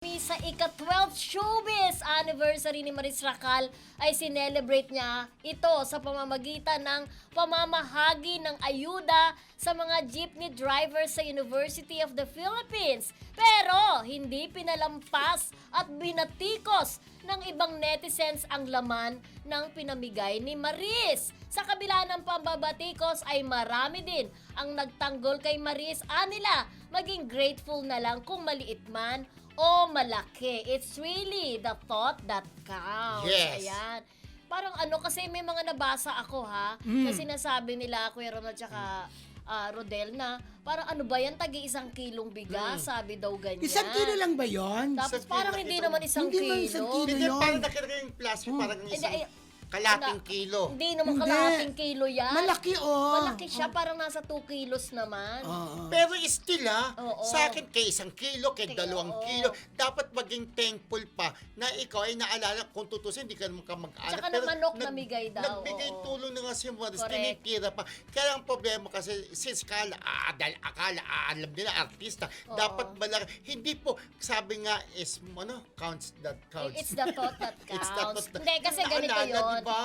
Sa ika-12th showbiz anniversary ni Maris Racal ay sinelebrate niya ito sa pamamagitan ng pamamahagi ng ayuda sa mga jeepney drivers sa University of the Philippines. Pero hindi pinalampas at binatikos ng ibang netizens ang laman ng pinamigay ni Maris. Sa kabila ng pambabatikos ay marami din ang nagtanggol kay Maris. Anila, maging grateful na lang kung maliit man o malaki. It's really the thought that counts. Yes. Ayan. Parang kasi may mga nabasa ako na sinasabi nila Kuya Ronald tsaka Rodel na parang ba yan, tagi 1 kilong bigas, sabi daw ganyan. 1 kilo lang ba yun? Tapos Isang parang kilo, hindi ito- naman 1 Hindi kilo. naman 1 kilo. Hindi, yun. parang nakita yung plastic, parang isang kalating kilo. Hindi naman Hindi. kalating kilo yan. Malaki, oh. Malaki siya, parang nasa 2 kilos naman. Oo. Pero still Oo. sa akin kay 1 kilo, kay 2 Oo. kilo, dapat maging thankful pa na ikaw ay naalala, kung tutusin, hindi ka naman mag-anak. Tsaka ng manok namigay daw, Nagbigay oo. tulong na nga si Maris, Correct. tinitira pa. Kaya ang problema kasi, since dahil akala, alam nila, artista, Oo. dapat malaki. Hindi po, sabi nga is, counts that counts. It's the thought that It's the counts. thought that- Hindi, kasi ganito Naalala, yun. diba?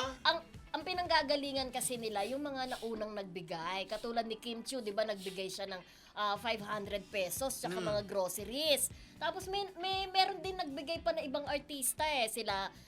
Ang pinanggagalingan kasi nila, yung mga naunang nagbigay. Katulad ni Kim Chiu, di ba, nagbigay siya ng 500 pesos, tsaka mga groceries. Tapos meron din nagbigay pa na ibang artista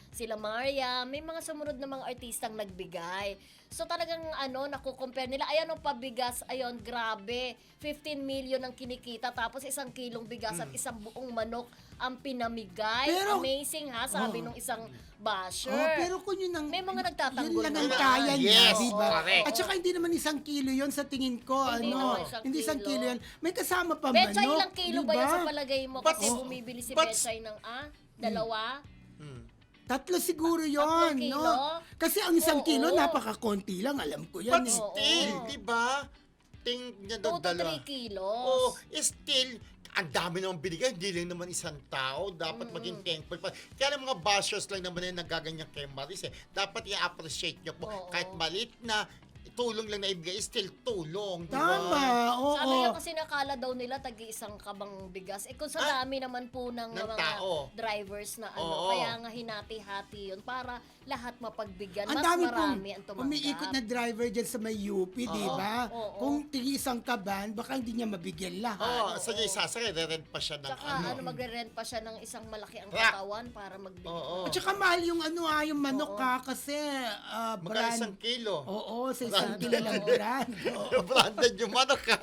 Sila Maria, may mga sumunod na mga artistang nagbigay. So talagang nakukompare nila. Ayan ang pabigas, ayun, grabe. 15 million ang kinikita, tapos 1 kilong bigas at 1 buong manok ang pinamigay. Pero- Amazing sabi nung isang basher. Oh, pero kung yun ang, May mga nagtatanggol yun lang ang naman. kaya niya, Yes, di ba? correct. At saka hindi naman 1 kilo yun sa tingin ko, Hindi naman 1 hindi 1 kilo. kilo yan. May kasama pa Betchay, manok, ilang kilo ba di yan sa palagay mo? But- Kasi bumibili si but- Betchay ng 2? Hmm. 3 siguro yun, 3 kilo? no? Kasi ang 1 Oo. kilo, napaka-konti lang, alam ko yan. But eh. still, Oo. di ba? Tingnan 2 daw to 3 kilos. Oh, still, ang dami naman binigay, hindi lang naman isang tao. Dapat maging thankful pa. Kaya lang mga bashers lang naman yung nagaganyan kay Maris. Dapat i-appreciate nyo po. Oo. Kahit maliit na tulong lang na ibigay, still tulong. Di ba? Tama, oo. Sabi nga kasi nakala daw nila tagi 1 kabang bigas. Kung sa dami naman po ng Ng mga tao. drivers na Oo. kaya nga hinati-hati yun para lahat mapagbigyan. Ang Mas dami marami ang pong tumanggap. umiikot na driver dyan sa may UP, di ba? Oo. Kung tigisang kaban, baka hindi niya mabigyan lahat. Oo, sige, sasakay, re-rent pa siya ng Tsaka magre-rent pa siya ng isang malaki ang Truck. katawan para magbigay. Oo. At saka mahal yung yung manok Oo. kasi Magkano 1 kilo? Oo, sa 1 Branded. kilo lang brand. Oo. Branded yung manok ka.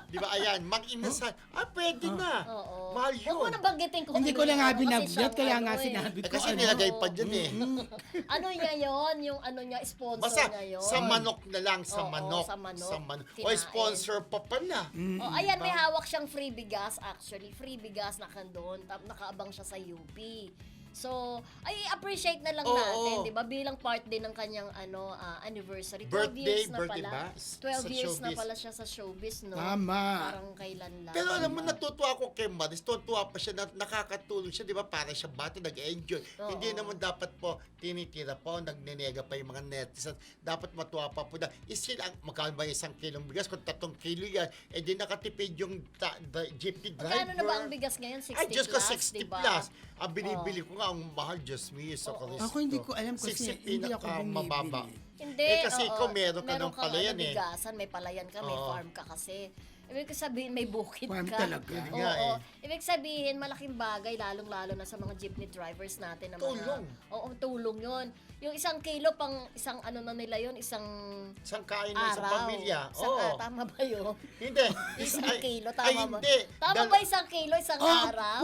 Di ba, ayan, mag-inasal. Pwede na. Oo. Mahal Huwag mo yun. nang banggitin ko. Hindi ko lang nga binablot, kaya nga sinabi ko. Kasi nilagay pa dyan Ano niya yon, yung niya, sponsor Basta niya yon. sa manok na lang, sa Oo, manok. sa manok. O Kinain. sponsor pa pala. Oh, ayan, may hawak siyang free bigas actually. Free bigas na kandon. Nakaabang siya sa UP. So, ay appreciate na lang Oo. natin, 'di ba? Bilang part din ng kanyang anniversary. 12 Birthday, years na birthday pala. ba? 12 Sa years na showbiz. pala siya sa showbiz, no? Tama. Parang kailan lang. Pero alam mo, natutuwa ako kay Maris. Tuwa pa siya na nakakatulong siya, di ba? Para siya bata, nag-enjoy. Oo. Hindi naman dapat po tinitira po, nagnenega pa yung mga netizens. Dapat matuwa pa po na, still, magkano ba 1 kilong bigas? Kung 3 kilo yan, di nakatipid yung jeepney driver. Magkano na ba ang bigas ngayon? 60 Ay, Diyos ko, plus, 60 diba? plus. Ang binibili ko nga, ang mahal, Diyos me, sa Oo. Kristo. Ako hindi ko alam kasi 60 hindi ako pinakamababa. bumibili. Hindi. Kasi oo. ikaw meron ka ng kang palayan eh. bigasan, may palayan ka, may Oo. farm ka kasi. Ibig sabihin, may bukid Farm ka. talaga. Yun Oo. nga eh. Ibig sabihin, malaking bagay, lalong-lalo na sa mga jeepney drivers natin. Na Tulong. Oo, tulong yun. Yung 1 kilo, pang isang na nila yun, isang Isang kain na sa araw. pamilya. Tama ba yun? Hindi. 1 kilo, ay, tama ba? hindi. Tama ba 1 kilo, isang Oh, araw?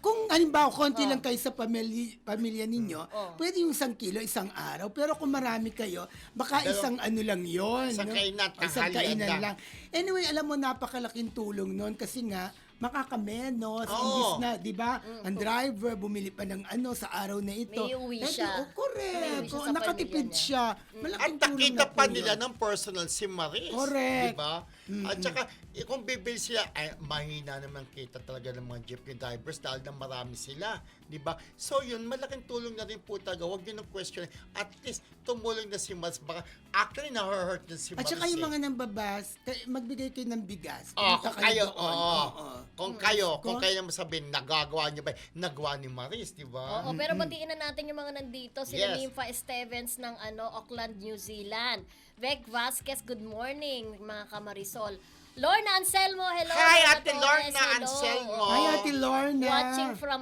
kung halimbawa, konti lang kayo sa pamilya ninyo, Oh. pwede yung 1 kilo, isang araw. Pero kung marami kayo, baka Pero, isang lang yun. isang kainan, Isang tanghalian kainan lang. lang. Anyway, alam mo, napakalaking tulong nun kasi nga, makakamenos, Oo. imbis na, di ba, ang driver, bumili pa ng sa araw na ito. May uwi Eh, siya. Oh, correct. May uwi siya Oh, sa nakatipid pamilya niya. siya. At Malaking tulong nakita na pa po nila yun. ng personal si Maris. Correct. Diba? At saka, kung bibili sila, mahina naman kita talaga ng mga jeepney drivers dahil na marami sila. Di ba? So yun, malaking tulong na rin po talaga. Huwag nyo nang question. At least, tumulong na si Maris. Baka, actually, na-hurt na si At Maris. saka yung mga nambabas, magbigay kayo ng bigas. Kung kayo, doon. kung kayo naman sabihin, nagagawa nyo ba, nagawa ni Maris, di ba? Oo, pero batiin na natin yung mga nandito. Sila Yes. Nympha Stevens ng Auckland, New Zealand. Beck Vasquez, good morning, mga kamarisol. Lorna Anselmo, hello. Hi, Lorna Ate Torres, Lorna hello. Anselmo. Hi, Ate Lorna. Watching from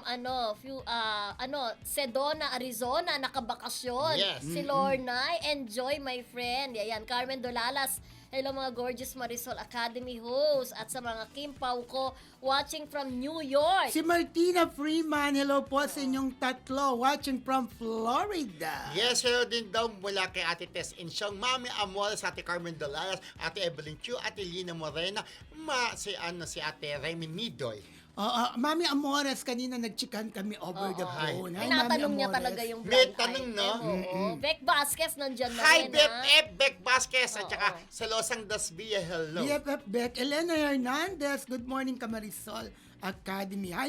Sedona, Arizona, nakabakasyon. Yes. Si Lorna, enjoy my friend. Ayan, Carmen Dolalas. Hello mga gorgeous Marisol Academy host at sa mga Kim Pao ko watching from New York. Si Martina Freeman, hello po sa inyong tatlo, watching from Florida. Yes, hello din daw mula kay Ate Tess Insyong, Mami Amores, Ate Carmen Dolalas, Ate Evelyn Chu, Ate Lina Morena, si Ate Remy Nidoy. Mami Amores, kanina nagchikan kami over the Hi. phone. Hi, Tinatanong Mami niya Amores. talaga yung May blind tanong, no? item. Oo. Beck Vasquez nandyan na Hi, rin, BFF, Beck Vasquez, at Oo. saka sa Losang Dasbia, hello. BFF Beck, Elena Hernandez, good morning Kamarisol Academy. Hi,